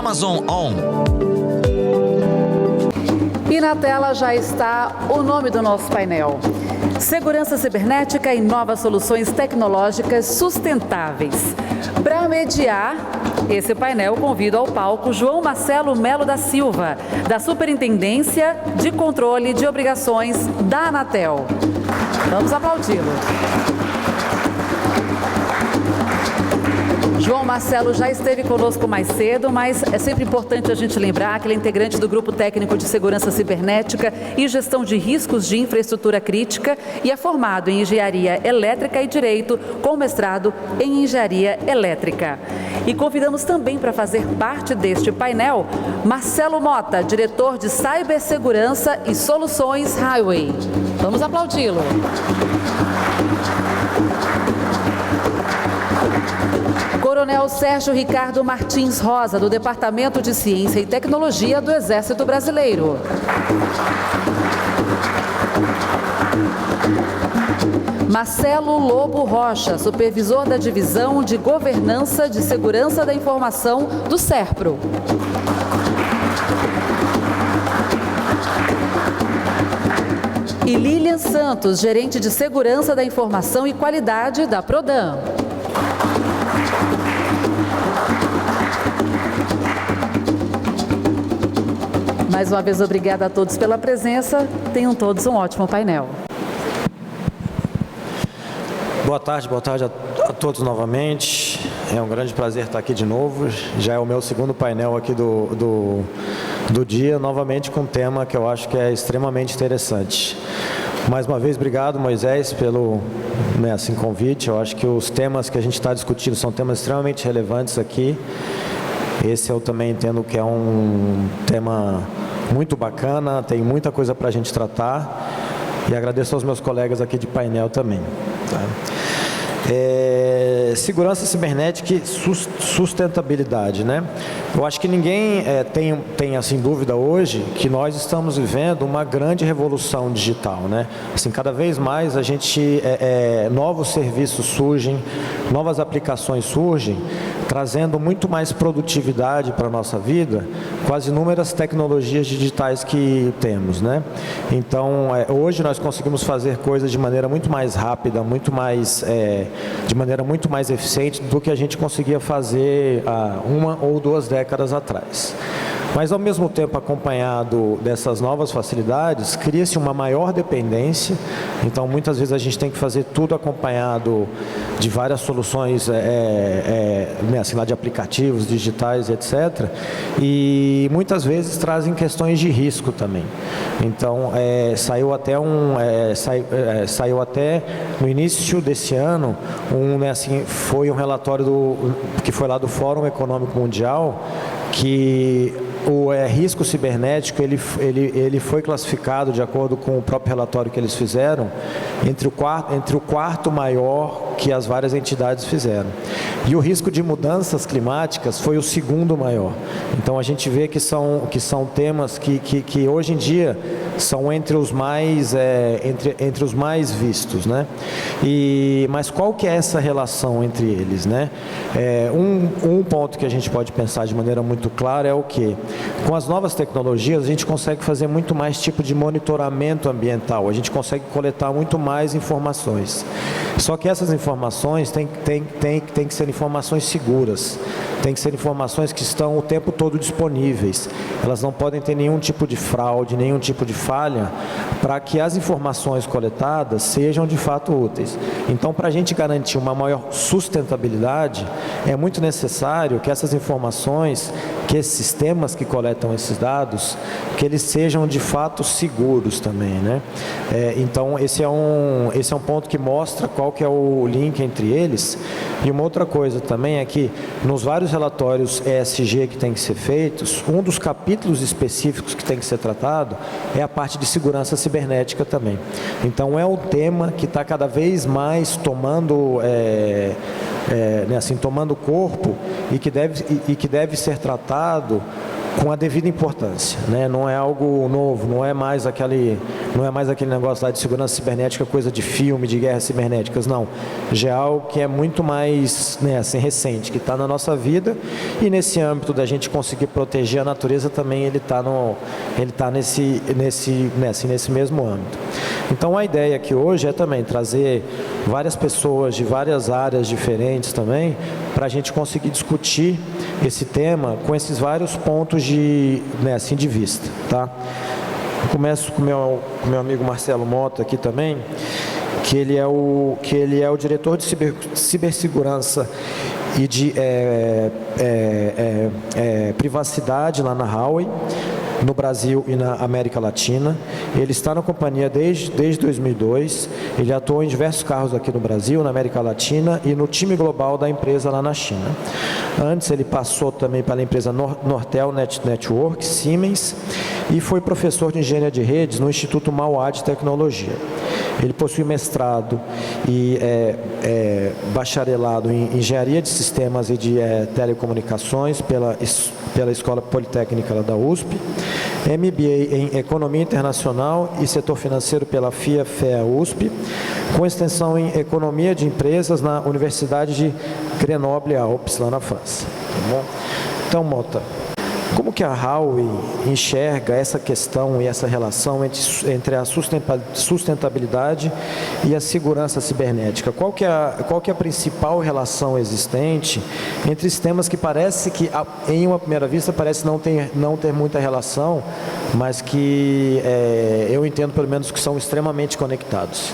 Amazon On. E na tela já está o nome do nosso painel: Segurança Cibernética e Novas Soluções Tecnológicas Sustentáveis. Para mediar esse painel, convido ao palco João Marcelo Melo da Silva, da Superintendência de Controle de Obrigações da Anatel. Vamos aplaudi-lo. João Marcelo já esteve conosco mais cedo, mas é sempre importante a gente lembrar que ele é integrante do Grupo Técnico de Segurança Cibernética e Gestão de Riscos de Infraestrutura Crítica e é formado em Engenharia Elétrica e Direito, com mestrado em Engenharia Elétrica. E convidamos também para fazer parte deste painel Marcelo Mota, diretor de Cibersegurança e Soluções Highway. Vamos aplaudi-lo. Coronel Sérgio Ricardo Martins Rosa, do Departamento de Ciência e Tecnologia do Exército Brasileiro. Marcelo Lobo Rocha, supervisor da Divisão de Governança de Segurança da Informação do SERPRO. E Lilian Santos, gerente de Segurança da Informação e Qualidade da Prodan. Mais uma vez, obrigada a todos pela presença. Tenham todos um ótimo painel. Boa tarde a todos novamente. É um grande prazer estar aqui de novo. Já é o meu segundo painel aqui do dia, novamente com um tema que eu acho que é extremamente interessante. Mais uma vez, obrigado, Moisés, pelo convite. Eu acho que os temas que a gente está discutindo são temas extremamente relevantes aqui. Esse eu também entendo que é um tema muito bacana, tem muita coisa para a gente tratar e agradeço aos meus colegas aqui de painel também. Tá? Segurança cibernética e sustentabilidade, né? Eu acho que ninguém tem assim dúvida hoje que nós estamos vivendo uma grande revolução digital, né? Assim, cada vez mais a gente novos serviços surgem, novas aplicações surgem, trazendo muito mais produtividade para a nossa vida com as inúmeras tecnologias digitais que temos, né? Então, hoje nós conseguimos fazer coisas de maneira muito mais rápida, de maneira muito mais eficiente do que a gente conseguia fazer há 1 ou 2 décadas atrás. Mas, ao mesmo tempo, acompanhado dessas novas facilidades, cria-se uma maior dependência. Então, muitas vezes a gente tem que fazer tudo acompanhado de várias soluções assim, lá de aplicativos digitais, etc. E muitas vezes trazem questões de risco também. Então, saiu até no início desse ano, foi um relatório que foi lá do Fórum Econômico Mundial, que o risco cibernético ele foi classificado, de acordo com o próprio relatório que eles fizeram, entre o quarto maior que as várias entidades fizeram. E o risco de mudanças climáticas foi o segundo maior. Então a gente vê que são temas que hoje em dia são entre os mais vistos, né? Mas qual que é essa relação entre eles, né? Um ponto que a gente pode pensar de maneira muito clara é o quê? Com as novas tecnologias a gente consegue fazer muito mais tipo de monitoramento ambiental, a gente consegue coletar muito mais informações. Só que essas informações têm que ser informações seguras, tem que ser informações que estão o tempo todo disponíveis. Elas não podem ter nenhum tipo de fraude, nenhum tipo de falha, para que as informações coletadas sejam de fato úteis. Então, para a gente garantir uma maior sustentabilidade, é muito necessário que essas informações, que esses sistemas que coletam esses dados, que eles sejam de fato seguros também, né? Então, esse é um ponto que mostra qual que é o link entre eles. E uma outra coisa também é que, nos vários relatórios ESG que tem que ser feitos, um dos capítulos específicos que tem que ser tratado é a parte de segurança cibernética também. Então, é um tema que está cada vez mais tomando assim, tomando corpo e que deve ser tratado com a devida importância, né? Não é algo novo, não é mais aquele negócio lá de segurança cibernética, coisa de filme, de guerras cibernéticas, não. Já é algo que é muito mais, né, assim, recente, que está na nossa vida, e nesse âmbito da gente conseguir proteger a natureza também ele está nesse mesmo âmbito. Então a ideia aqui hoje é também trazer várias pessoas de várias áreas diferentes também, para a gente conseguir discutir esse tema com esses vários pontos de vista, tá? Eu começo com o meu amigo Marcelo Mota aqui também, que ele é o diretor de cibersegurança e de privacidade lá na Huawei, no Brasil e na América Latina. Ele está na companhia desde 2002, ele atuou em diversos cargos aqui no Brasil, na América Latina e no time global da empresa lá na China. Antes ele passou também pela empresa Nortel Networks, Siemens, e foi professor de engenharia de redes no Instituto Mauá de Tecnologia. Ele possui mestrado e bacharelado em engenharia de sistemas e de telecomunicações pela Escola Politécnica da USP, MBA em Economia Internacional e Setor Financeiro pela FIA-FEA USP, com extensão em Economia de Empresas na Universidade de Grenoble-Alpes, lá na França. Tá bom? Então, Mota, como que a Huawei enxerga essa questão e essa relação entre a sustentabilidade e a segurança cibernética? Qual que é a principal relação existente entre sistemas que parece que, em uma primeira vista, parece não ter muita relação, mas que eu entendo, pelo menos, que são extremamente conectados?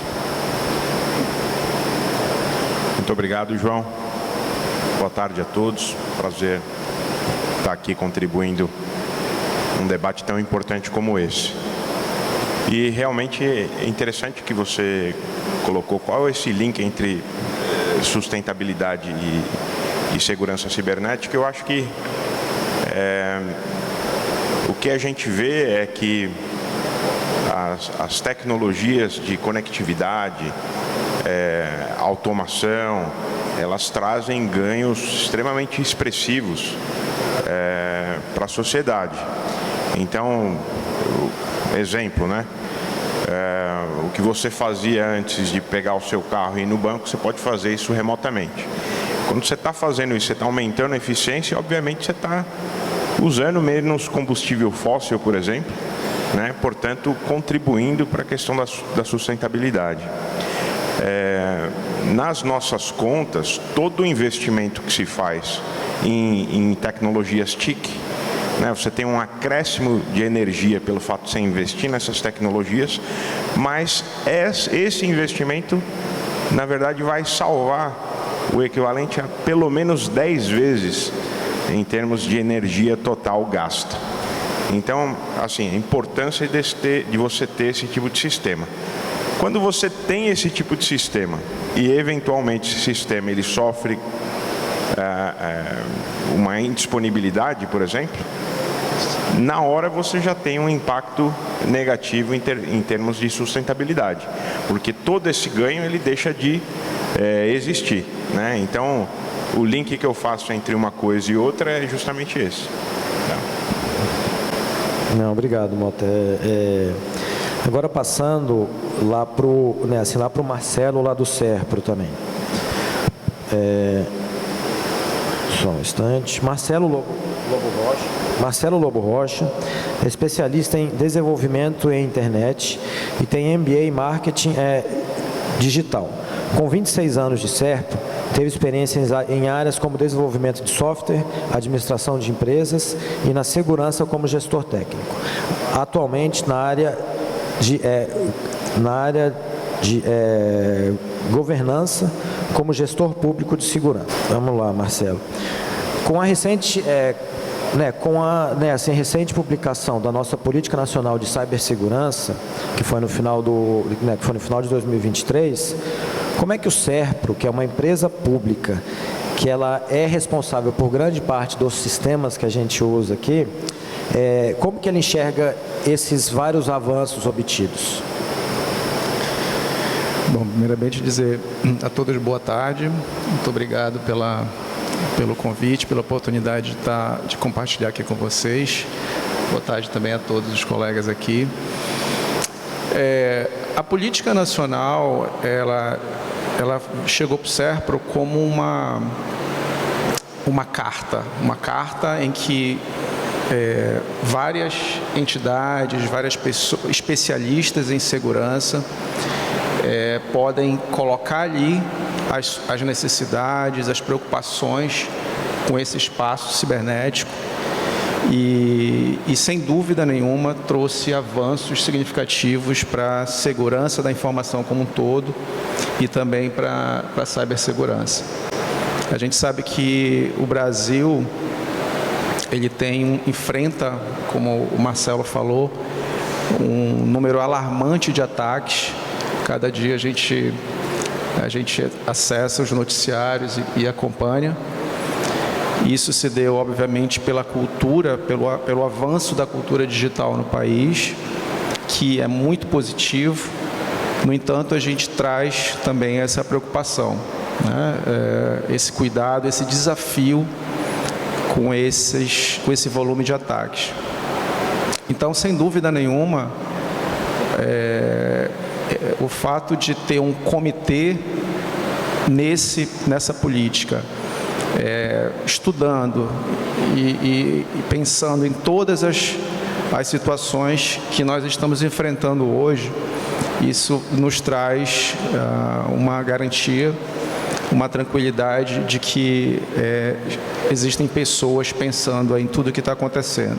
Muito obrigado, João. Boa tarde a todos. Prazer estar aqui contribuindo num debate tão importante como esse. E realmente é interessante que você colocou qual é esse link entre sustentabilidade e segurança cibernética. Eu acho que o que a gente vê é que as tecnologias de conectividade, automação, elas trazem ganhos extremamente expressivos para a sociedade. Então, exemplo, né? O que você fazia antes de pegar o seu carro e ir no banco, você pode fazer isso remotamente. Quando você está fazendo isso, você está aumentando a eficiência, obviamente você está usando menos combustível fóssil, por exemplo, né? Portanto, contribuindo para a questão da sustentabilidade. Nas nossas contas, todo o investimento que se faz em tecnologias TIC, né, você tem um acréscimo de energia pelo fato de você investir nessas tecnologias, mas esse investimento, na verdade, vai salvar o equivalente a pelo menos 10 vezes em termos de energia total gasta. Então, assim, a importância de você ter esse tipo de sistema. Quando você tem esse tipo de sistema e, eventualmente, esse sistema ele sofre uma indisponibilidade, por exemplo, na hora você já tem um impacto negativo em termos de sustentabilidade, porque todo esse ganho ele deixa de existir, né? Então, o link que eu faço entre uma coisa e outra é justamente esse. Tá? Não, obrigado, Mota. Agora passando lá para o Marcelo lá do Serpro também. Só um instante. Marcelo Lobo Rocha é especialista em desenvolvimento em internet e tem MBA em marketing digital. Com 26 anos de Serpro, teve experiência em áreas como desenvolvimento de software, administração de empresas e na segurança como gestor técnico. Atualmente na área de governança como gestor público de segurança. Vamos lá, Marcelo. Com a recente recente publicação da nossa Política Nacional de Cibersegurança, que foi no final de 2023, como é que o Serpro, que é uma empresa pública, que ela é responsável por grande parte dos sistemas que a gente usa aqui, como que ele enxerga esses vários avanços obtidos? Bom, primeiramente dizer a todos boa tarde, muito obrigado pelo convite, pela oportunidade de compartilhar aqui com vocês. Boa tarde também a todos os colegas aqui. A política nacional, ela chegou para o SERPRO como uma carta em que várias entidades, várias pessoas, especialistas em segurança, podem colocar ali as necessidades, as preocupações com esse espaço cibernético e sem dúvida nenhuma trouxe avanços significativos para a segurança da informação como um todo e também para a cibersegurança. A gente sabe que o Brasil ele enfrenta, como o Marcelo falou, um número alarmante de ataques. Cada dia a gente acessa os noticiários e acompanha. Isso se deu, obviamente, pela cultura, pelo avanço da cultura digital no país, que é muito positivo. No entanto, a gente traz também essa preocupação, né? Esse cuidado, esse desafio com esse volume de ataques. Então, sem dúvida nenhuma, o fato de ter um comitê nessa política, estudando e pensando em todas as situações que nós estamos enfrentando hoje, isso nos traz uma garantia, uma tranquilidade de que existem pessoas pensando em tudo o que está acontecendo.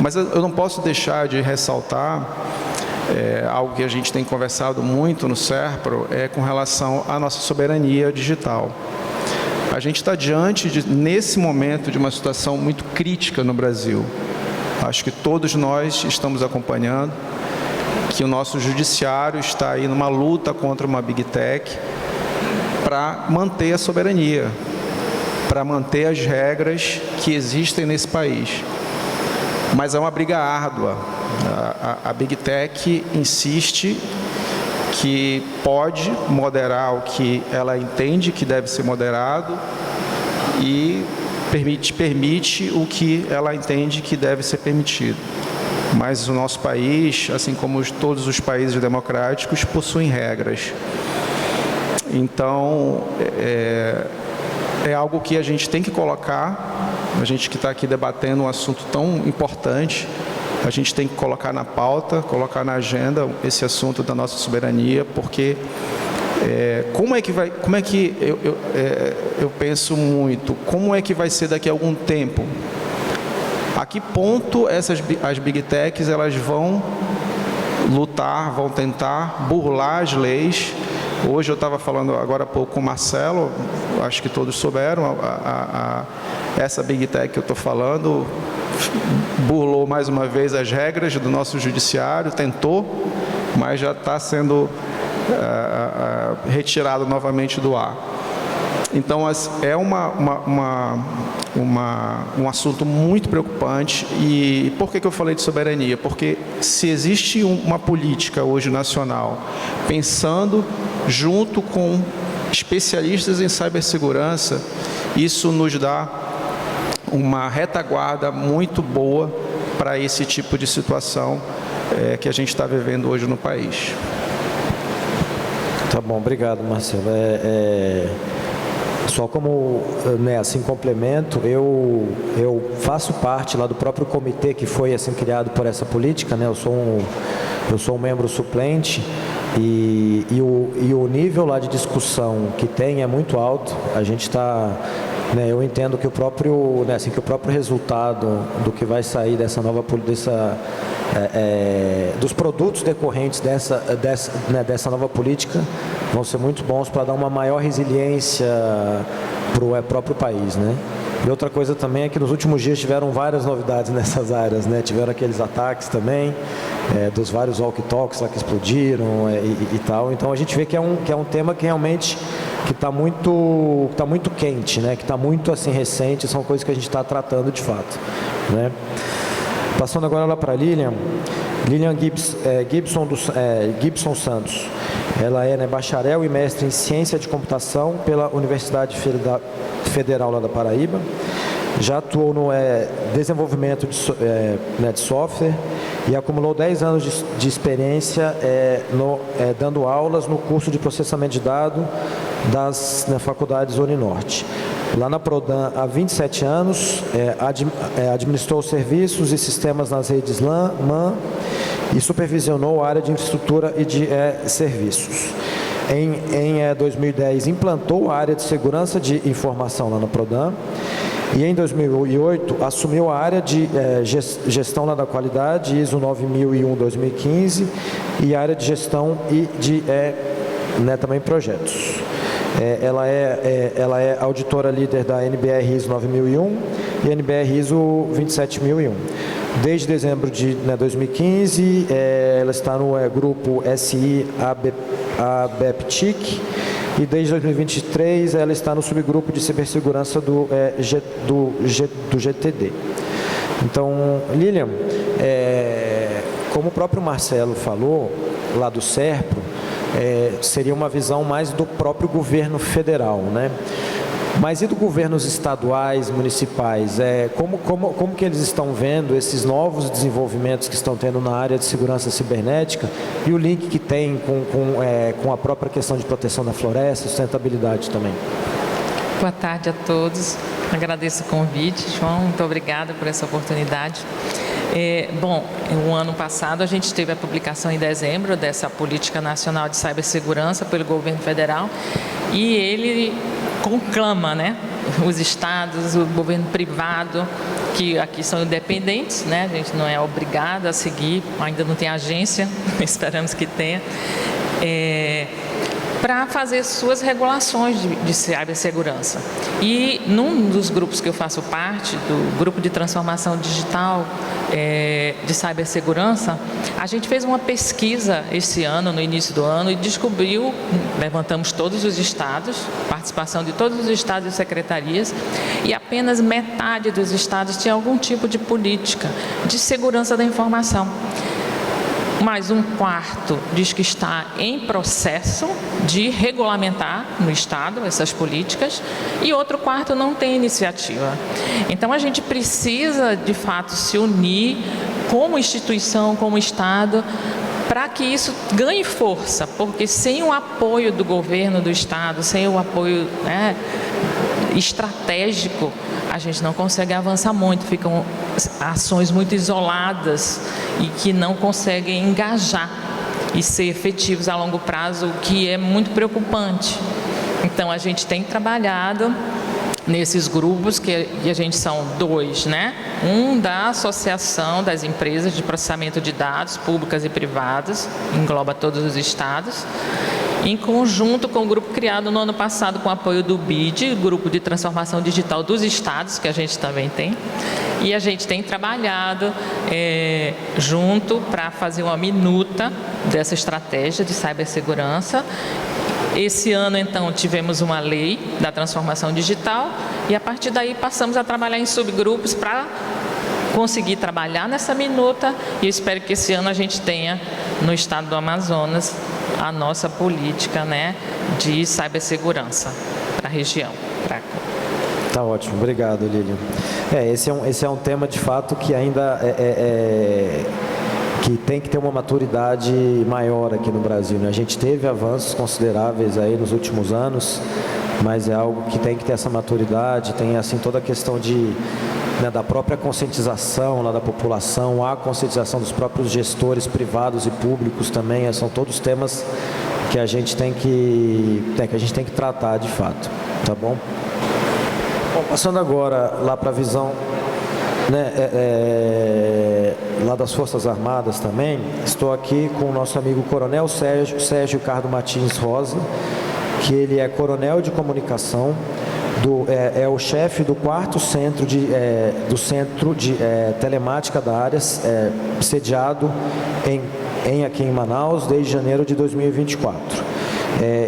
Mas eu não posso deixar de ressaltar algo que a gente tem conversado muito no SERPRO, com relação à nossa soberania digital. A gente está diante, nesse momento, de uma situação muito crítica no Brasil. Acho que todos nós estamos acompanhando que o nosso judiciário está aí numa luta contra uma Big Tech para manter a soberania, para manter as regras que existem nesse país. Mas é uma briga árdua. A Big Tech insiste que pode moderar o que ela entende que deve ser moderado e permite o que ela entende que deve ser permitido. Mas o nosso país, assim como todos os países democráticos, possuem regras. Então, é algo que a gente tem que colocar, a gente que está aqui debatendo um assunto tão importante, a gente tem que colocar na pauta, colocar na agenda esse assunto da nossa soberania, porque eu penso muito, como é que vai ser daqui a algum tempo? A que ponto as Big Techs elas vão lutar, vão tentar burlar as leis? Hoje eu estava falando agora há pouco com o Marcelo, acho que todos souberam, essa Big Tech que eu estou falando burlou mais uma vez as regras do nosso judiciário, tentou, mas já está sendo retirado novamente do ar. Então, é um assunto muito preocupante. E por que eu falei de soberania? Porque se existe uma política hoje nacional pensando junto com especialistas em cibersegurança, isso nos dá uma retaguarda muito boa para esse tipo de situação que a gente está vivendo hoje no país. Tá bom, obrigado, Marcelo. Só como, assim, complemento, eu faço parte lá do próprio comitê que foi assim criado por essa política, né? Eu sou um membro suplente e o nível lá de discussão que tem é muito alto. A gente está, né, eu entendo que o próprio resultado do que vai sair dessa nova dos produtos decorrentes dessa nova política vão ser muito bons para dar uma maior resiliência para o próprio país, né? E outra coisa também é que nos últimos dias tiveram várias novidades nessas áreas, né? Tiveram aqueles ataques também, dos vários walkie-talkies lá que explodiram e tal. Então a gente vê que é um tema que realmente está muito quente, né? Que está muito assim recente, são coisas que a gente está tratando de fato, né? Passando agora lá para a Lilian Gibson Santos. Ela é, né, bacharel e mestre em Ciência de Computação pela Universidade Federal lá da Paraíba. Já atuou no desenvolvimento de software e acumulou 10 anos de experiência dando aulas no curso de processamento de dados na Faculdade Uninorte. Lá na Prodan, há 27 anos, administrou serviços e sistemas nas redes LAN, MAN e supervisionou a área de infraestrutura e de serviços. Em 2010, implantou a área de segurança de informação lá na Prodan. E em 2008, assumiu a área de gestão da qualidade, ISO 9001-2015, e a área de gestão e de também projetos. Ela é auditora líder da NBR ISO 9001 e NBR ISO 27001. Desde dezembro de 2015, ela está no grupo SI ABEPTIC, e desde 2023 ela está no subgrupo de cibersegurança do GTD. Então, Lilian, como o próprio Marcelo falou, lá do SERPRO, seria uma visão mais do próprio governo federal, né? Mas e dos governos estaduais, municipais? Como que eles estão vendo esses novos desenvolvimentos que estão tendo na área de segurança cibernética e o link que tem com a própria questão de proteção da floresta, sustentabilidade também? Boa tarde a todos. Agradeço o convite, João. Muito obrigada por essa oportunidade. O ano passado a gente teve a publicação em dezembro dessa Política Nacional de Cibersegurança pelo governo federal e ele conclama, né, os estados, o governo privado, que aqui são independentes, né, a gente não é obrigado a seguir, ainda não tem agência, esperamos que tenha, para fazer suas regulações de cibersegurança. E num dos grupos que eu faço parte, do grupo de transformação digital de cibersegurança, a gente fez uma pesquisa esse ano, no início do ano, e descobriu, levantamos todos os estados, participação de todos os estados e secretarias, e apenas metade dos estados tinha algum tipo de política de segurança da informação. Mais um quarto diz que está em processo de regulamentar no Estado essas políticas e outro quarto não tem iniciativa. Então, a gente precisa, de fato, se unir como instituição, como Estado, para que isso ganhe força, porque sem o apoio do governo do Estado, sem o apoio estratégico, a gente não consegue avançar muito, ficam ações muito isoladas e que não conseguem engajar e ser efetivos a longo prazo, o que é muito preocupante. Então, a gente tem trabalhado nesses grupos, que a gente são dois, né? Um da Associação das Empresas de Processamento de Dados Públicas e Privadas, engloba todos os estados, em conjunto com o grupo criado no ano passado com o apoio do BID, Grupo de Transformação Digital dos Estados, que a gente também tem, e a gente tem trabalhado junto para fazer uma minuta dessa estratégia de cibersegurança. Esse ano, então, tivemos uma lei da transformação digital e, a partir daí, passamos a trabalhar em subgrupos para conseguir trabalhar nessa minuta e eu espero que esse ano a gente tenha, no estado do Amazonas, a nossa política, né, de cibersegurança para a região. Tá ótimo, obrigado, Lilian. Esse é um tema, de fato, que ainda que tem que ter uma maturidade maior aqui no Brasil, né? A gente teve avanços consideráveis aí nos últimos anos, mas é algo que tem que ter essa maturidade, tem assim toda a questão da própria conscientização lá da população, a conscientização dos próprios gestores privados e públicos também, são todos temas que a gente tem que tratar de fato, tá bom? Bom, passando agora lá para a visão, né, lá das Forças Armadas também, estou aqui com o nosso amigo Coronel Sérgio Ricardo Martins Rosa, que ele é coronel de comunicação, é o chefe do 4º centro do centro de telemática da área, sediado aqui em Manaus desde janeiro de 2024.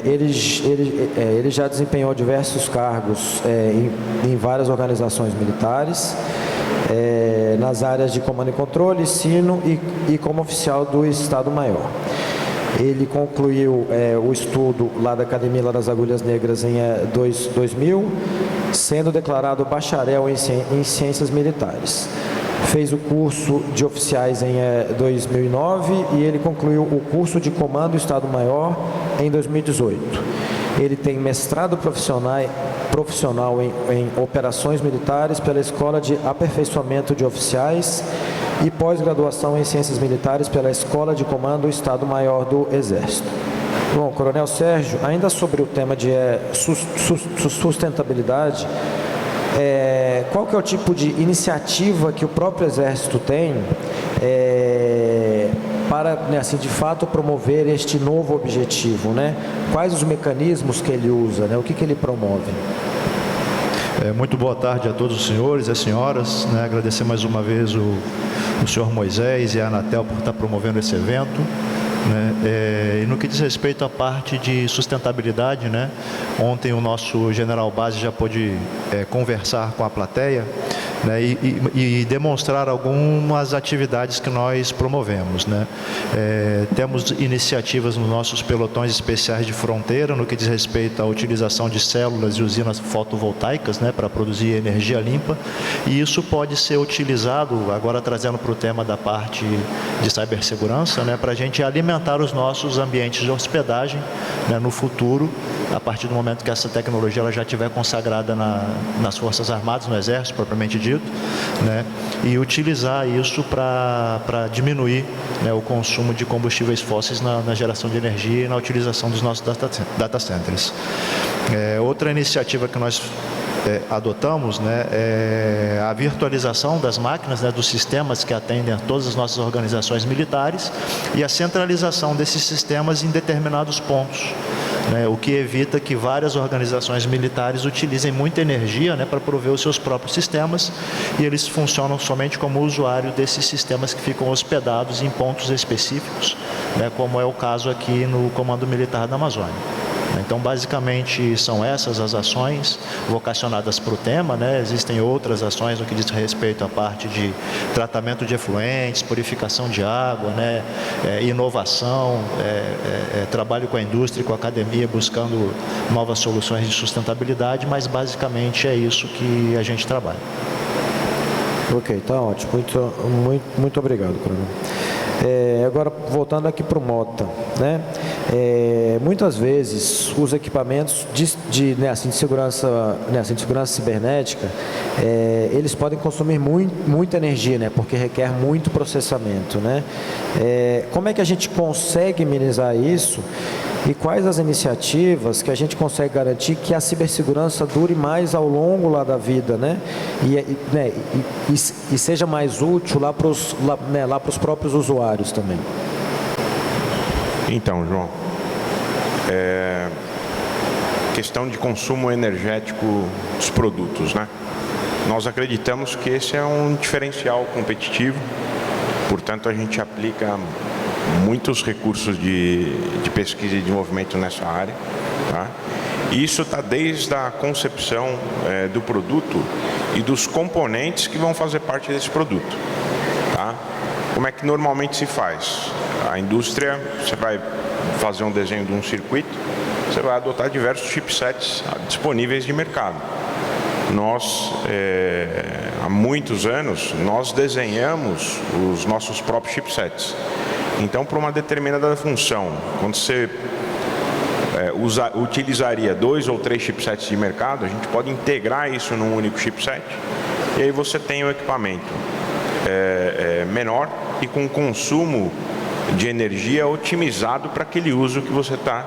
Ele já desempenhou diversos cargos em várias organizações militares nas áreas de comando e controle, ensino e como oficial do Estado-Maior. Ele concluiu o estudo lá da Academia lá das Agulhas Negras em 2000, sendo declarado bacharel em Ciências Militares. Fez o curso de oficiais em 2009 e ele concluiu o curso de Comando Estado-Maior em 2018. Ele tem mestrado profissional em Operações Militares pela Escola de Aperfeiçoamento de Oficiais e pós-graduação em Ciências Militares pela Escola de Comando Estado-Maior do Exército. Bom, Coronel Sérgio, ainda sobre o tema de sustentabilidade, qual que é o tipo de iniciativa que o próprio Exército tem para, né, assim, de fato, promover este novo objetivo, né? Quais os mecanismos que ele usa, né? O que ele promove? Muito boa tarde a todos os senhores e as senhoras, né? Agradecer mais uma vez o senhor Moisés e a Anatel por estar promovendo esse evento. E no que diz respeito à parte de sustentabilidade, né, ontem o nosso general base já pôde conversar com a plateia, né, e demonstrar algumas atividades que nós promovemos, né. Temos iniciativas nos nossos pelotões especiais de fronteira no que diz respeito à utilização de células e usinas fotovoltaicas, né, para produzir energia limpa, e isso pode ser utilizado, agora trazendo para o tema da parte de cibersegurança, né, para a gente alimentar os nossos ambientes de hospedagem, né, no futuro, a partir do momento que essa tecnologia ela já estiver consagrada nas Forças Armadas, no Exército, propriamente dito, né, e utilizar isso para diminuir, né, o consumo de combustíveis fósseis na geração de energia e na utilização dos nossos data centers. Outra iniciativa que nós adotamos, né, é a virtualização das máquinas, né, dos sistemas que atendem a todas as nossas organizações militares e a centralização desses sistemas em determinados pontos, né, o que evita que várias organizações militares utilizem muita energia, né, para prover os seus próprios sistemas, e eles funcionam somente como usuário desses sistemas que ficam hospedados em pontos específicos, né, como é o caso aqui no Comando Militar da Amazônia. Então, basicamente, são essas as ações vocacionadas para o tema, né? Existem outras ações no que diz respeito à parte de tratamento de efluentes, purificação de água, né? Inovação, trabalho com a indústria e com a academia, buscando novas soluções de sustentabilidade, mas basicamente é isso que a gente trabalha. Ok, tá ótimo. Muito obrigado, Coronel. Agora, voltando aqui para o Mota, né? Muitas vezes os equipamentos de segurança cibernética, eles podem consumir muita energia, né? Porque requer muito processamento, né? Como é que a gente consegue minimizar isso? E quais as iniciativas que a gente consegue garantir que a cibersegurança dure mais ao longo lá da vida, né? E seja mais útil lá para os próprios usuários também. Então, João, questão de consumo energético dos produtos, né? Nós acreditamos que esse é um diferencial competitivo, portanto a gente aplica muitos recursos de pesquisa e desenvolvimento nessa área, tá? E isso está desde a concepção do produto e dos componentes que vão fazer parte desse produto, tá? Como é que normalmente se faz? A indústria, você vai fazer um desenho de um circuito, você vai adotar diversos chipsets disponíveis de mercado. Nós, há muitos anos, nós desenhamos os nossos próprios chipsets. Então, para uma determinada função, quando você utilizaria 2 ou 3 chipsets de mercado, a gente pode integrar isso num único chipset, e aí você tem o equipamento menor e com consumo de energia otimizado para aquele uso que você está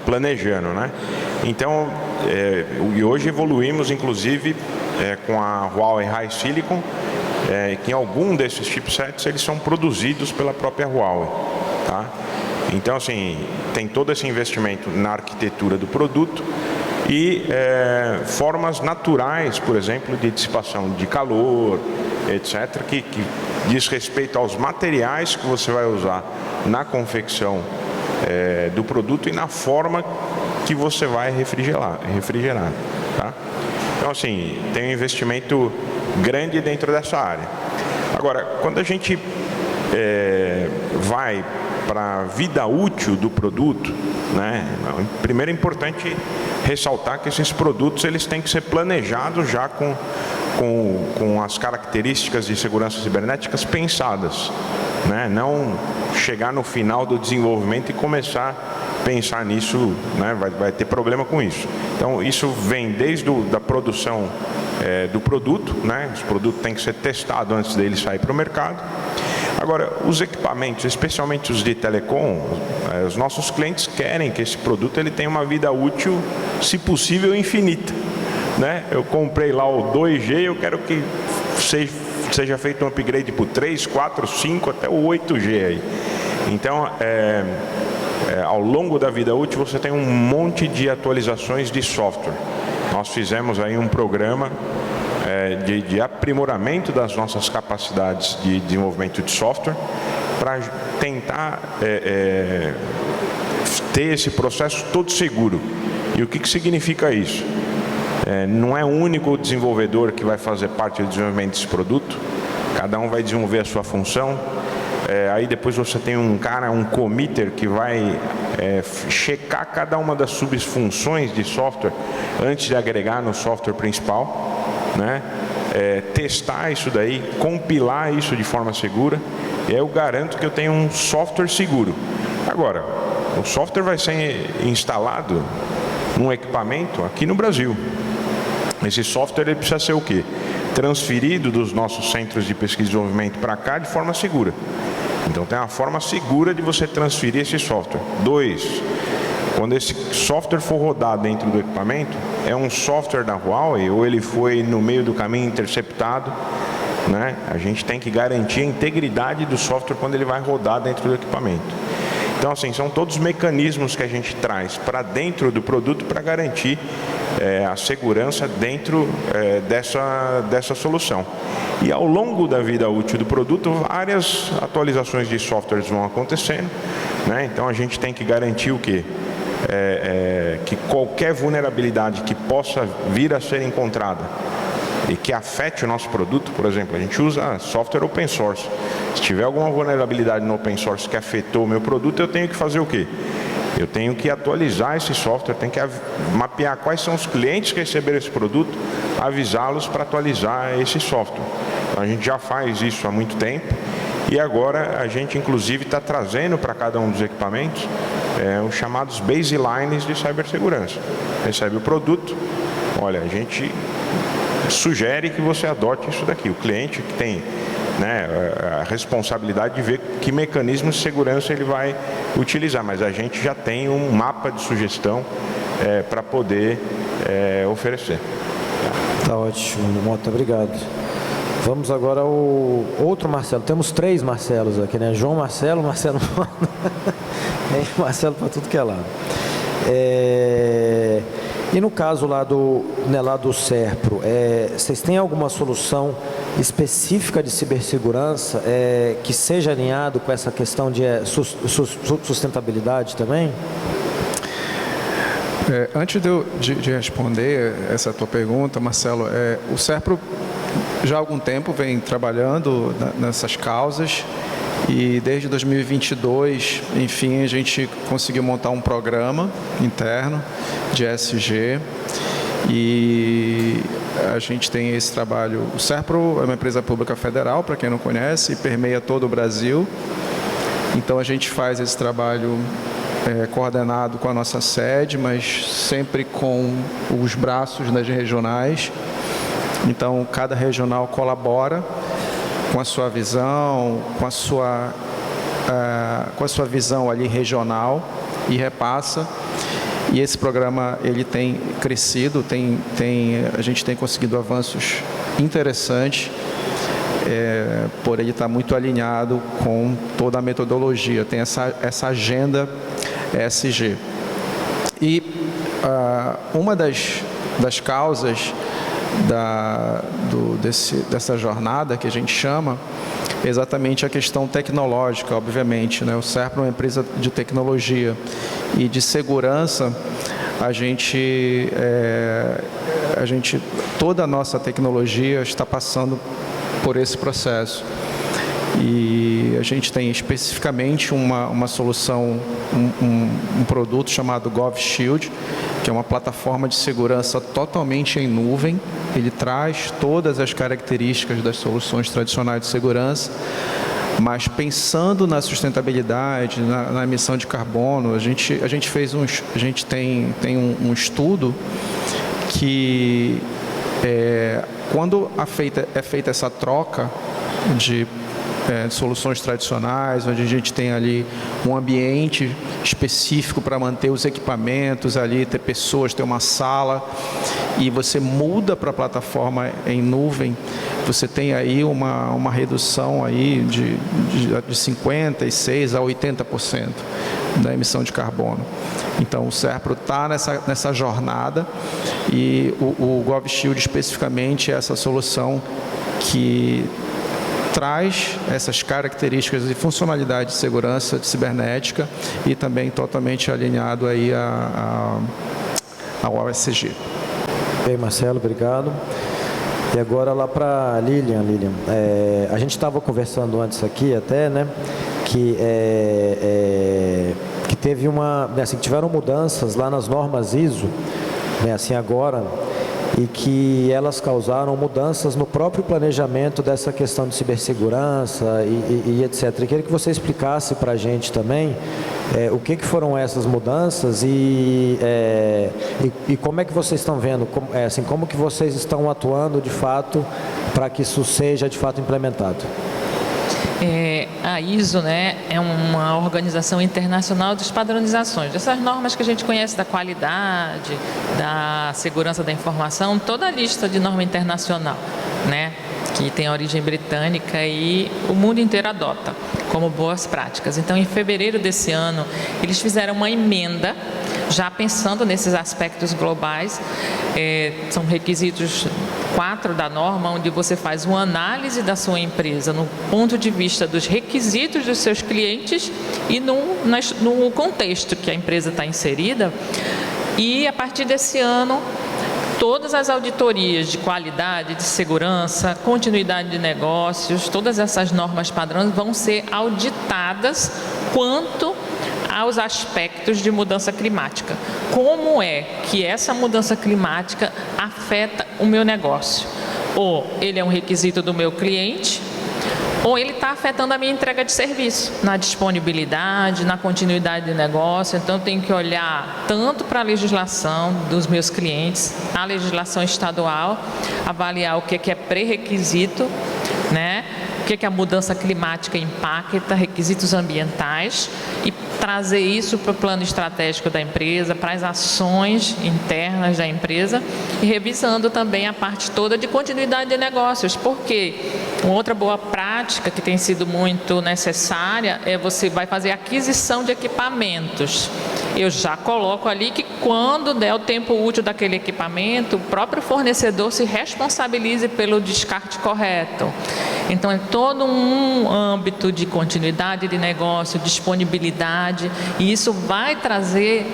planejando, né? Então, e hoje evoluímos, inclusive, com a Huawei HiSilicon, que em algum desses chipsets eles são produzidos pela própria Huawei, tá? Então, assim, tem todo esse investimento na arquitetura do produto e formas naturais, por exemplo, de dissipação de calor, etc., que diz respeito aos materiais que você vai usar na confecção do produto e na forma que você vai refrigerar, tá? Então, assim, tem um investimento grande dentro dessa área. Agora, quando a gente vai para a vida útil do produto, né, primeiro é importante ressaltar que esses produtos eles têm que ser planejados já com as características de segurança cibernéticas pensadas, né? Não chegar no final do desenvolvimento e começar a pensar nisso, né? Vai ter problema com isso. Então, isso vem desde da produção do produto, né? Esse produto tem que ser testado antes dele sair para o mercado. Agora, os equipamentos, especialmente os de telecom, os nossos clientes querem que esse produto ele tenha uma vida útil, se possível, infinita, né? Eu comprei lá o 2G, eu quero que seja feito um upgrade para o 3, 4, 5, até o 8G aí. Então, ao longo da vida útil, você tem um monte de atualizações de software. Nós fizemos aí um programa de aprimoramento das nossas capacidades de desenvolvimento de software para tentar ter esse processo todo seguro. E o que significa isso? Não é o único desenvolvedor que vai fazer parte do desenvolvimento desse produto, cada um vai desenvolver a sua função. Aí depois você tem um committer que vai checar cada uma das subfunções de software antes de agregar no software principal, né? Testar isso daí, compilar isso de forma segura, e aí eu garanto que eu tenho um software seguro. Agora, o software vai ser instalado num equipamento aqui no Brasil. Esse software ele precisa ser o quê? Transferido dos nossos centros de pesquisa e desenvolvimento para cá de forma segura. Então tem uma forma segura de você transferir esse software. 2, quando esse software for rodar dentro do equipamento, é um software da Huawei ou ele foi no meio do caminho interceptado, né? A gente tem que garantir a integridade do software quando ele vai rodar dentro do equipamento. Então, assim, são todos os mecanismos que a gente traz para dentro do produto para garantir a segurança dentro dessa solução. E ao longo da vida útil do produto, várias atualizações de softwares vão acontecendo, né? Então, a gente tem que garantir o quê? Que qualquer vulnerabilidade que possa vir a ser encontrada e que afete o nosso produto, por exemplo, a gente usa software open source. Se tiver alguma vulnerabilidade no open source que afetou o meu produto, eu tenho que fazer o quê? Eu tenho que atualizar esse software, tenho que mapear quais são os clientes que receberam esse produto, avisá-los para atualizar esse software. Então, a gente já faz isso há muito tempo e agora a gente, inclusive, está trazendo para cada um dos equipamentos os chamados baselines de cibersegurança. Recebe o produto, olha, a gente sugere que você adote isso daqui. O cliente que tem, né, a responsabilidade de ver que mecanismos de segurança ele vai utilizar, mas a gente já tem um mapa de sugestão para poder oferecer. Tá ótimo, Mota, obrigado. Vamos agora ao outro Marcelo. Temos 3 Marcelos aqui, né? João Marcelo, Marcelo Marcelo para tudo que é lado. E no caso lá do SERPRO, vocês têm alguma solução específica de cibersegurança que seja alinhado com essa questão de sustentabilidade também? Antes de responder essa tua pergunta, Marcelo, o SERPRO já há algum tempo vem trabalhando nessas causas e desde 2022, enfim, a gente conseguiu montar um programa interno de ESG e a gente tem esse trabalho. O SERPRO é uma empresa pública federal, para quem não conhece, e permeia todo o Brasil. Então a gente faz esse trabalho coordenado com a nossa sede, mas sempre com os braços das regionais. Então cada regional colabora com a sua visão, com a sua visão ali regional e repassa. E esse programa ele tem crescido, a gente tem conseguido avanços interessantes, por ele estar muito alinhado com toda a metodologia, tem essa agenda ESG. E uma das causas dessa jornada que a gente chama é exatamente a questão tecnológica, obviamente, né? O SERPRO é uma empresa de tecnologia e de segurança. toda a nossa tecnologia está passando por esse processo. E a gente tem especificamente uma solução, um produto chamado GovShield, que é uma plataforma de segurança totalmente em nuvem. Ele traz todas as características das soluções tradicionais de segurança, mas pensando na sustentabilidade, na emissão de carbono. A gente tem um estudo que quando é feita essa troca de soluções tradicionais, onde a gente tem ali um ambiente específico para manter os equipamentos ali, ter pessoas, ter uma sala, e você muda para a plataforma em nuvem, você tem aí uma redução aí de 56% a 80% da emissão de carbono. Então, o Serpro está nessa jornada, e o GovShield especificamente é essa solução que traz essas características e funcionalidade de segurança de cibernética, e também totalmente alinhado aí ao OSG. Bem, Marcelo, obrigado. E agora lá para Lilian. A gente estava conversando antes aqui até, né, que teve que tiveram mudanças lá nas normas ISO, né, assim agora, e que elas causaram mudanças no próprio planejamento dessa questão de cibersegurança e etc. Eu queria que você explicasse para a gente também o que foram essas mudanças e como é que vocês estão vendo, como que vocês estão atuando de fato para que isso seja de fato implementado. A ISO, né, é uma organização internacional de padronizações. Essas normas que a gente conhece da qualidade, da segurança da informação, toda a lista de norma internacional, né, que tem origem britânica e o mundo inteiro adota como boas práticas. Então, em fevereiro desse ano, eles fizeram uma emenda, já pensando nesses aspectos globais. São requisitos 4 da norma, onde você faz uma análise da sua empresa no ponto de vista dos requisitos dos seus clientes e no contexto que a empresa está inserida. E, a partir desse ano, todas as auditorias de qualidade, de segurança, continuidade de negócios, todas essas normas padrões vão ser auditadas quanto aos aspectos de mudança climática. Como é que essa mudança climática afeta o meu negócio? Ou ele é um requisito do meu cliente, ou ele está afetando a minha entrega de serviço, na disponibilidade, na continuidade de negócio. Então, eu tenho que olhar tanto para a legislação dos meus clientes, a legislação estadual, avaliar o que é pré-requisito, né? O que a mudança climática impacta, requisitos ambientais, e trazer isso para o plano estratégico da empresa, para as ações internas da empresa, e revisando também a parte toda de continuidade de negócios, porque uma outra boa prática que tem sido muito necessária é você vai fazer aquisição de equipamentos. Eu já coloco ali que quando der o tempo útil daquele equipamento, o próprio fornecedor se responsabilize pelo descarte correto. Então, é todo um âmbito de continuidade de negócio, disponibilidade, e isso vai trazer,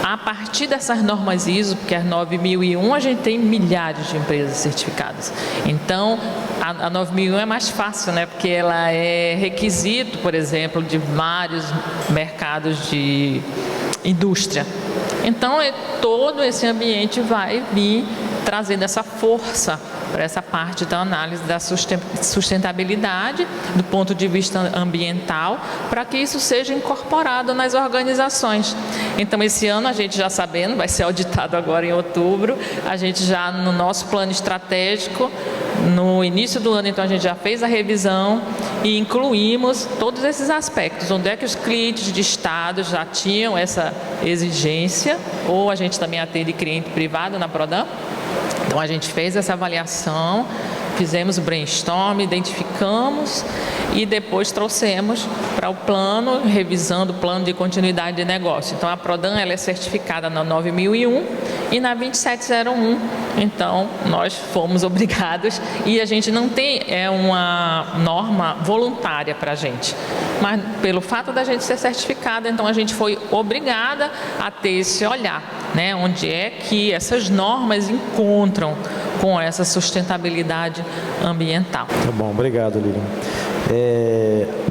a partir dessas normas ISO, porque as 9001 a gente tem milhares de empresas certificadas. Então, a 9001 é mais fácil, né? Porque ela é requisito, por exemplo, de vários mercados de indústria. Então, todo esse ambiente vai vir trazendo essa força para essa parte da análise da sustentabilidade do ponto de vista ambiental, para que isso seja incorporado nas organizações. Então, esse ano, a gente já sabendo, vai ser auditado agora em outubro, a gente já no nosso plano estratégico, no início do ano, então, a gente já fez a revisão e incluímos todos esses aspectos. Onde é que os clientes de Estado já tinham essa exigência, ou a gente também atende cliente privado na Prodam. Então, a gente fez essa avaliação, fizemos o brainstorm, identificamos e depois trouxemos para o plano, revisando o plano de continuidade de negócio. Então, a Prodam ela é certificada na 9001 e na 2701. Então, nós fomos obrigados, e a gente não tem uma norma voluntária para a gente. Mas, pelo fato da gente ser certificada, então a gente foi obrigada a ter esse olhar, né? Onde é que essas normas encontram com essa sustentabilidade ambiental. Tá bom, obrigado, Lilian.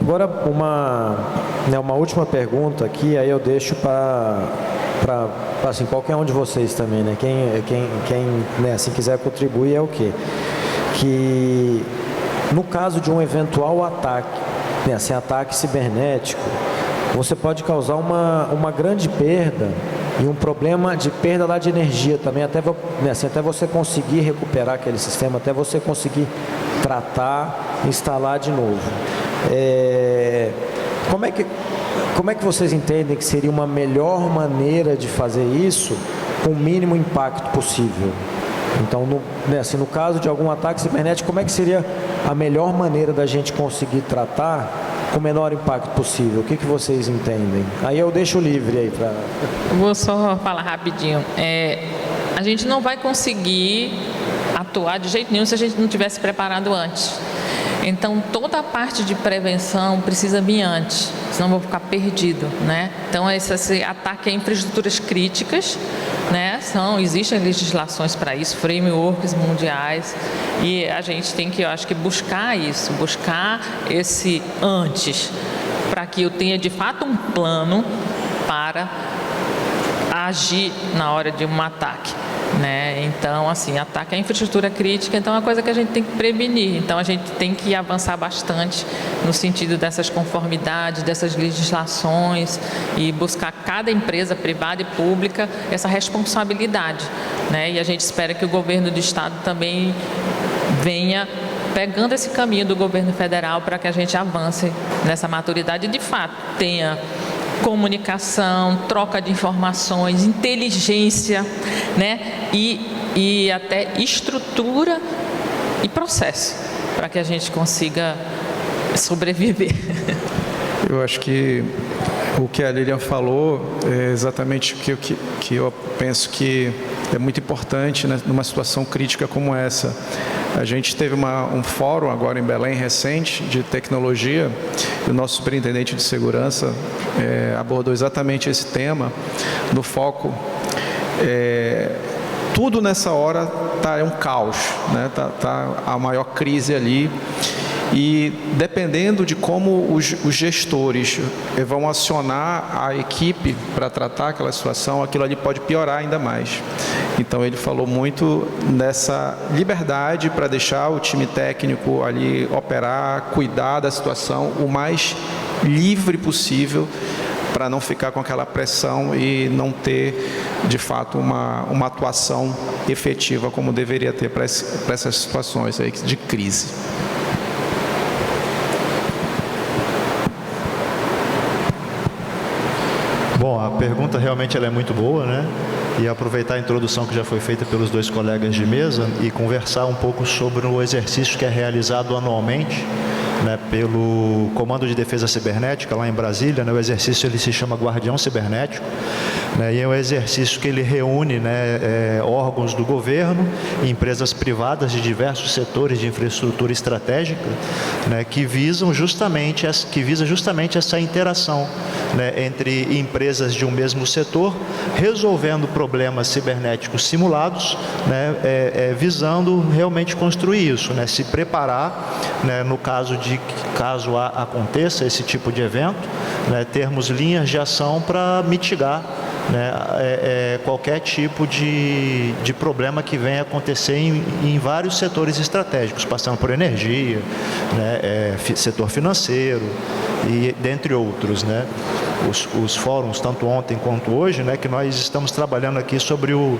Agora, uma última pergunta aqui, aí eu deixo para assim, qualquer um de vocês também, né? Quem né, assim, quiser contribuir é o quê? Que no caso de um eventual ataque, né, assim, ataque cibernético, você pode causar uma grande perda e um problema de perda lá de energia também, até você conseguir recuperar aquele sistema, até você conseguir tratar, instalar de novo. Como é que vocês entendem que seria uma melhor maneira de fazer isso com o mínimo impacto possível? Então, no caso de algum ataque cibernético, como é que seria a melhor maneira da gente conseguir tratar com o menor impacto possível? O que vocês entendem? Aí eu deixo livre aí para... Vou só falar rapidinho. A gente não vai conseguir atuar de jeito nenhum se a gente não tivesse preparado antes. Então, toda a parte de prevenção precisa vir antes, senão eu vou ficar perdido, né? Então, esse ataque a infraestruturas críticas, né? Existem legislações para isso, frameworks mundiais, e a gente tem que, eu acho que, buscar isso, buscar esse antes, para que eu tenha, de fato, um plano para agir na hora de um ataque. Né? Então, assim, ataque à infraestrutura crítica, então é uma coisa que a gente tem que prevenir. Então, a gente tem que avançar bastante no sentido dessas conformidades, dessas legislações e buscar cada empresa privada e pública essa responsabilidade, né? E a gente espera que o governo do estado também venha pegando esse caminho do governo federal para que a gente avance nessa maturidade e, de fato, tenha comunicação, troca de informações, inteligência, né? E até estrutura e processo para que a gente consiga sobreviver. Eu acho que o que a Lilian falou é exatamente o que eu penso que é muito importante, né, numa situação crítica como essa. A gente teve um fórum agora em Belém recente de tecnologia e o nosso superintendente de segurança abordou exatamente esse tema no foco. Tudo nessa hora é um caos, né? Tá a maior crise ali. E dependendo de como os gestores vão acionar a equipe para tratar aquela situação, aquilo ali pode piorar ainda mais. Então ele falou muito nessa liberdade para deixar o time técnico ali operar, cuidar da situação o mais livre possível, para não ficar com aquela pressão e não ter, de fato, uma atuação efetiva como deveria ter para essas situações aí de crise. Bom, a pergunta realmente ela é muito boa, né? E aproveitar a introdução que já foi feita pelos dois colegas de mesa e conversar um pouco sobre o exercício que é realizado anualmente, né, pelo Comando de Defesa Cibernética lá em Brasília, né? O exercício ele se chama Guardião Cibernético, né? E é um exercício que ele reúne, né, órgãos do governo e empresas privadas de diversos setores de infraestrutura estratégica, né, que visa justamente essa interação, né, entre empresas de um mesmo setor, resolvendo problemas cibernéticos simulados, né, visando realmente construir isso, né, se preparar, né, no caso aconteça esse tipo de evento, né, termos linhas de ação para mitigar, né, qualquer tipo de problema que venha acontecer em vários setores estratégicos, passando por energia, né, setor financeiro e dentre outros, né. Os fóruns, tanto ontem quanto hoje, né, que nós estamos trabalhando aqui sobre o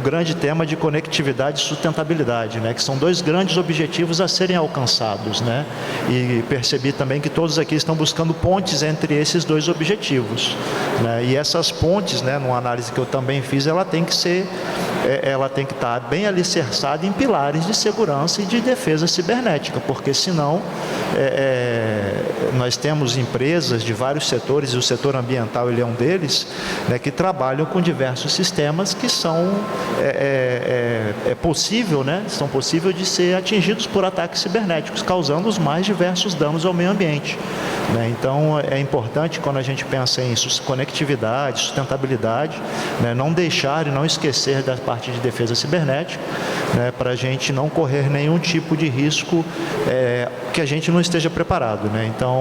grande tema de conectividade e sustentabilidade, né, que são dois grandes objetivos a serem alcançados, né, e percebi também que todos aqui estão buscando pontes entre esses dois objetivos, né, e essas pontes, né, numa análise que eu também fiz, ela tem que estar bem alicerçada em pilares de segurança e de defesa cibernética, porque senão nós temos empresas de vários setores, e o setor ambiental ele é um deles, né, que trabalham com diversos sistemas que são é possível, né? São possíveis de ser atingidos por ataques cibernéticos, causando os mais diversos danos ao meio ambiente, né? Então, é importante, quando a gente pensa em conectividade, sustentabilidade, né, não deixar e não esquecer da parte de defesa cibernética, né, para a gente não correr nenhum tipo de risco que a gente não esteja preparado, né? Então,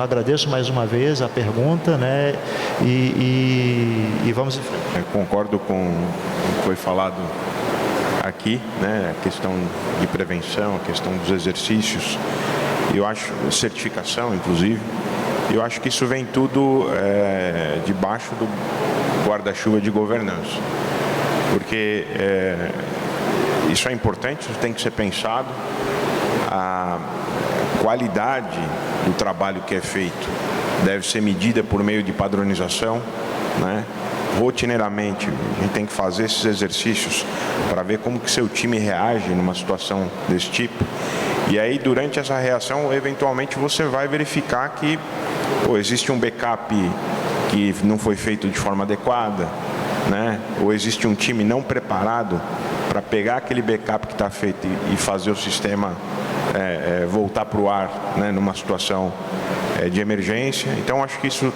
agradeço mais uma vez a pergunta, né, e vamos em frente. Eu concordo com o que foi falado aqui, né, a questão de prevenção, a questão dos exercícios, eu acho, certificação, inclusive, eu acho que isso vem tudo debaixo do guarda-chuva de governança, porque isso é importante, isso tem que ser pensado, a qualidade do trabalho que é feito deve ser medida por meio de padronização, né? Rotineiramente, a gente tem que fazer esses exercícios para ver como que seu time reage numa situação desse tipo. E aí, durante essa reação, eventualmente você vai verificar que existe um backup que não foi feito de forma adequada, né? Ou existe um time não preparado para pegar aquele backup que está feito e fazer o sistema voltar para o ar, né, numa situação de emergência. Então, acho que isso,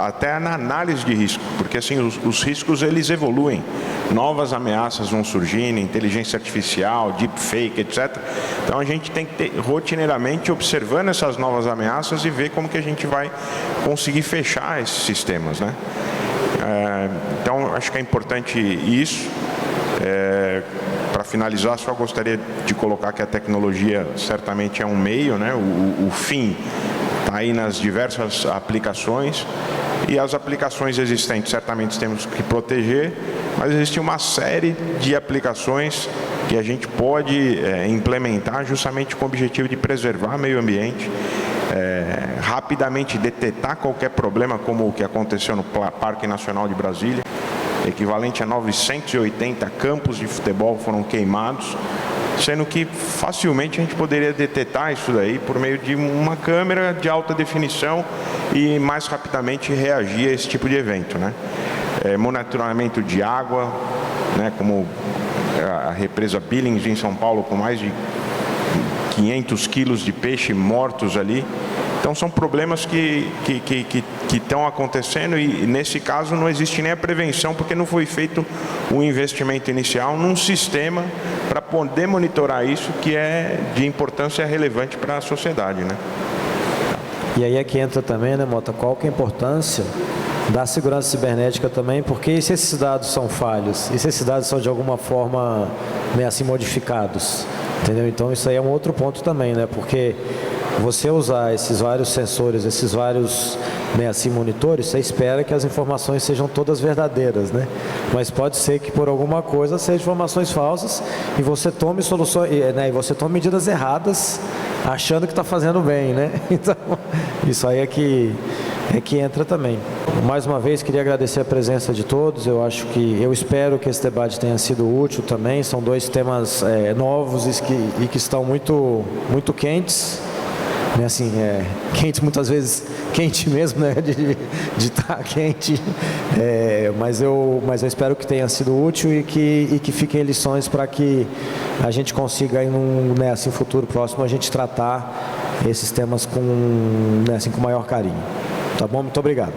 até na análise de risco, porque assim, os riscos eles evoluem, novas ameaças vão surgindo, inteligência artificial, deepfake, etc. Então, a gente tem que ter rotineiramente observando essas novas ameaças e ver como que a gente vai conseguir fechar esses sistemas, né? Então, acho que é importante isso. Para finalizar, só gostaria de colocar que a tecnologia certamente é um meio, né? O fim está aí nas diversas aplicações, e as aplicações existentes certamente temos que proteger, mas existe uma série de aplicações que a gente pode implementar justamente com o objetivo de preservar o meio ambiente, rapidamente detectar qualquer problema, como o que aconteceu no Parque Nacional de Brasília, equivalente a 980 campos de futebol foram queimados, sendo que facilmente a gente poderia detectar isso daí por meio de uma câmera de alta definição e mais rapidamente reagir a esse tipo de evento, né? Monitoramento de água, né, como a represa Billings em São Paulo, com mais de 500 quilos de peixe mortos ali. Então, são problemas que estão acontecendo, e nesse caso não existe nem a prevenção, porque não foi feito um investimento inicial num sistema para poder monitorar isso, que é de importância relevante para a sociedade, né? E aí é que entra também, né, Mota, qual que é a importância da segurança cibernética também, porque e se esses dados são falhos, e se esses dados são de alguma forma, né, assim, modificados, entendeu? Então, isso aí é um outro ponto também, né, porque você usar esses vários sensores, esses vários, né, assim, monitores, você espera que as informações sejam todas verdadeiras, né? Mas pode ser que por alguma coisa sejam informações falsas e você tome soluções, né, e você tome medidas erradas, achando que está fazendo bem, né? Então, isso aí é que entra também. Mais uma vez, queria agradecer a presença de todos. Eu espero que esse debate tenha sido útil também. São dois temas novos e que estão muito, muito quentes. Né, assim, quente muitas vezes, quente mesmo, né, de estar quente, mas eu espero que tenha sido útil e que fiquem lições para que a gente consiga, aí né, assim, futuro próximo, a gente tratar esses temas com, né, assim, com maior carinho. Tá bom? Muito obrigado.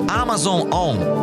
Amazon On.